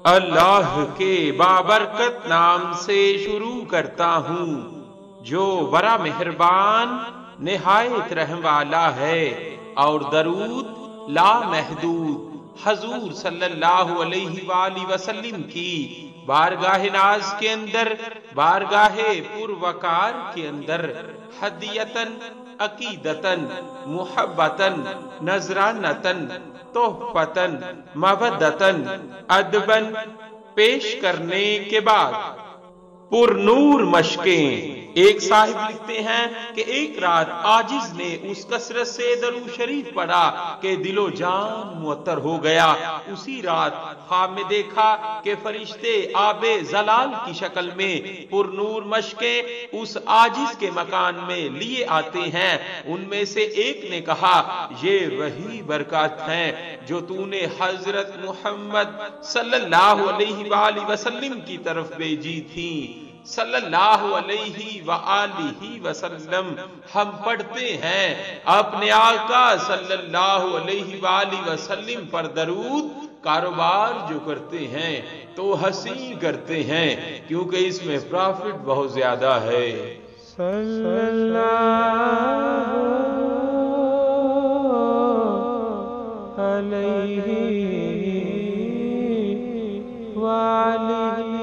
اللہ کے بابرکت نام سے شروع کرتا ہوں جو بڑا مہربان نہایت رحم والا ہے، اور درود لامحدود حضور صلی اللہ علیہ وآلہ وسلم کی بارگاہ ناز کے اندر، بارگاہ پروقار کے اندر ہدیتن، عقیدتن، محبتن، نذرانتن، تحفتن، مودتن، ادبن پیش کرنے کے بعد پر نور مشقیں۔ ایک صاحب لکھتے ہیں کہ ایک رات عاجز نے اس کثرت سے درود شریف پڑھا کہ دل و جان معطر ہو گیا۔ اسی رات خواب میں دیکھا کہ فرشتے آب زلال کی شکل میں پر نور مشقیں اس عاجز کے مکان میں لیے آتے ہیں۔ ان میں سے ایک نے کہا، یہ وہی برکات ہیں جو تو نے حضرت محمد صلی اللہ علیہ وآلہ وسلم کی طرف بھیجی تھیں۔ صلی اللہ علیہ وآلہ وسلم۔ ہم پڑھتے ہیں اپنے آقا صلی اللہ علیہ وآلہ وسلم پر درود، کاروبار جو کرتے ہیں تو ہنسی کرتے ہیں کیونکہ اس میں پرافٹ بہت زیادہ ہے۔ صلی اللہ علیہ وآلہ